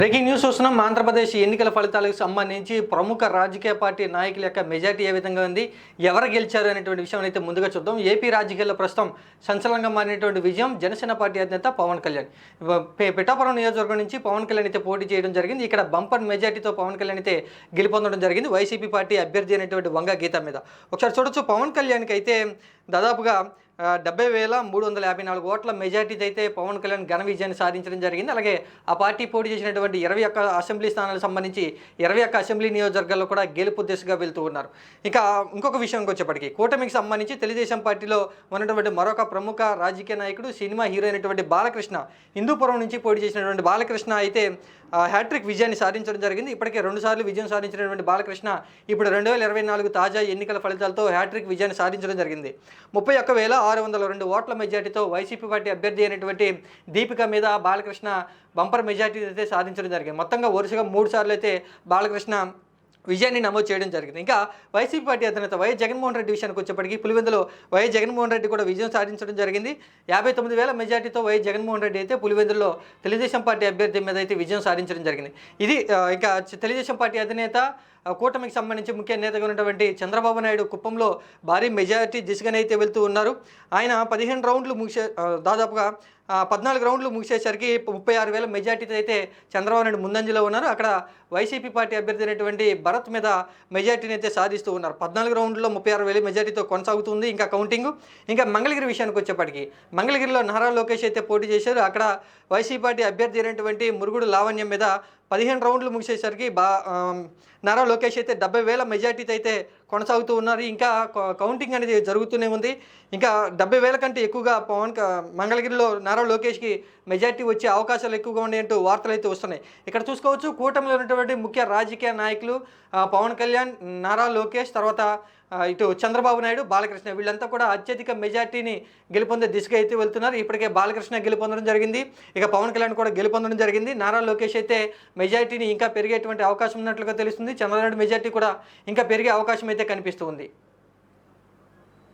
Breaking news చూస్తున్నాం. ఆంధ్రప్రదేశ్ ఎన్నికల ఫలితాలకు సంబంధించి ప్రముఖ రాజకీయ పార్టీ నాయకుల యొక్క మెజార్టీ ఏ విధంగా ఉంది, ఎవరు గెలిచారు అనేటువంటి విషయం అయితే ముందుగా చూద్దాం. ఏపీ రాజకీయాల్లో ప్రస్తుతం సంచలనంగా మారినటువంటి విజయం జనసేన పార్టీ అధినేత పవన్ కళ్యాణ్. పిఠాపురం నియోజకవర్గం నుంచి పవన్ కళ్యాణ్ అయితే పోటీ చేయడం జరిగింది. ఇక్కడ బంపర్ మెజార్టీతో పవన్ కళ్యాణ్ అయితే గెలుపొందడం జరిగింది వైసీపీ పార్టీ అభ్యర్థి అయినటువంటి వంగ గీత మీద. ఒకసారి చూడొచ్చు, పవన్ కళ్యాణ్కి అయితే దాదాపుగా 70,354 ఓట్ల మెజార్టీతో అయితే పవన్ కళ్యాణ్ ఘన విజయాన్ని సాధించడం జరిగింది. అలాగే ఆ పార్టీ పోటీ చేసినటువంటి 21 అసెంబ్లీ స్థానాలకు సంబంధించి 21 అసెంబ్లీ నియోజకవర్గాల్లో కూడా గెలుపు దిశగా వెళ్తూ ఉన్నారు. ఇక ఇంకొక విషయానికి వచ్చేప్పటికీ కూటమికి సంబంధించి తెలుగుదేశం పార్టీలో ఉన్నటువంటి మరొక ప్రముఖ రాజకీయ నాయకుడు, సినిమా హీరో అయినటువంటి బాలకృష్ణ, హిందూపురం నుంచి పోటీ చేసినటువంటి బాలకృష్ణ అయితే హ్యాట్రిక్ విజయాన్ని సాధించడం జరిగింది. ఇప్పటికే 2 సార్లు విజయం సాధించినటువంటి బాలకృష్ణ ఇప్పుడు 2024 తాజా ఎన్నికల ఫలితాలతో హ్యాట్రిక్ విజయాన్ని సాధించడం జరిగింది. 31,602 ఓట్ల మెజార్టీతో వైసీపీ పార్టీ అభ్యర్థి అయినటువంటి దీపిక మీద బాలకృష్ణ బంపర్ మెజార్టీ అయితే సాధించడం జరిగింది. మొత్తంగా వరుసగా 3 సార్లు అయితే బాలకృష్ణ విజయాన్ని నమోదు చేయడం జరిగింది. ఇంకా వైసీపీ పార్టీ అధినేత వైఎస్ జగన్మోహన్ రెడ్డి విషయానికి వచ్చేప్పటికీ పులివెందులో వైఎస్ జగన్మోహన్ రెడ్డి కూడా విజయం సాధించడం జరిగింది. 59,000 మెజార్టీతో వైఎస్ జగన్మోహన్ రెడ్డి అయితే పులివెందులో తెలుగుదేశం పార్టీ అభ్యర్థి మీద అయితే విజయం సాధించడం జరిగింది. ఇది ఇంకా తెలుగుదేశం పార్టీ అధినేత కూటమికి సంబంధించి ముఖ్య నేతగా ఉన్నటువంటి చంద్రబాబు నాయుడు కుప్పంలో భారీ మెజారిటీ దిశగానైతే వెళ్తూ ఉన్నారు. ఆయన 15 రౌండ్లు దాదాపుగా 14 రౌండ్లు ముగిసేసరికి 36,000 మెజార్టీతో అయితే చంద్రబాబు నాయుడు ముందంజలో ఉన్నారు. అక్కడ వైసీపీ పార్టీ అభ్యర్థి అయినటువంటి భరత్ మీద మెజార్టీని అయితే సాధిస్తూ ఉన్నారు. 14 రౌండ్లో 36,000 మెజార్టీతో కొనసాగుతుంది ఇంకా కౌంటింగ్. ఇంకా మంగళగిరి విషయానికి వచ్చేప్పటికి మంగళగిరిలో నారా లోకేష్ అయితే పోటీ చేశారు. అక్కడ వైసీపీ పార్టీ అభ్యర్థి అయినటువంటి మురుగుడు లావణ్యం మీద 15 రౌండ్లు ముగిసేసరికి నారా లోకేష్ అయితే 70,000 మెజార్టీతో అయితే కొనసాగుతూ ఉన్నారు. ఇంకా కౌంటింగ్ అనేది జరుగుతూనే ఉంది. ఇంకా 70,000 కంటే ఎక్కువగా మంగళగిరిలో నారా లోకేష్కి మెజార్టీ వచ్చే అవకాశాలు ఎక్కువగా ఉన్నాయంటూ వార్తలు అయితే వస్తున్నాయి. ఇక్కడ చూసుకోవచ్చు, కూటమిలో ఉన్నటువంటి ముఖ్య రాజకీయ నాయకులు పవన్ కళ్యాణ్, నారా లోకేష్, తర్వాత ఇటు చంద్రబాబు నాయుడు, బాలకృష్ణ, వీళ్ళంతా కూడా అత్యధిక మెజార్టీని గెలుపొందే దిశగా అయితే వెళ్తున్నారు. ఇప్పటికే బాలకృష్ణ గెలుపొందడం జరిగింది, ఇక పవన్ కళ్యాణ్ కూడా గెలుపొందడం జరిగింది. నారా లోకేష్ అయితే మెజార్టీని ఇంకా పెరిగేటువంటి అవకాశం ఉన్నట్లుగా తెలుస్తుంది. చంద్రబాబు నాయుడు మెజార్టీ కూడా ఇంకా పెరిగే అవకాశం అయితే కనిపిస్తుంది.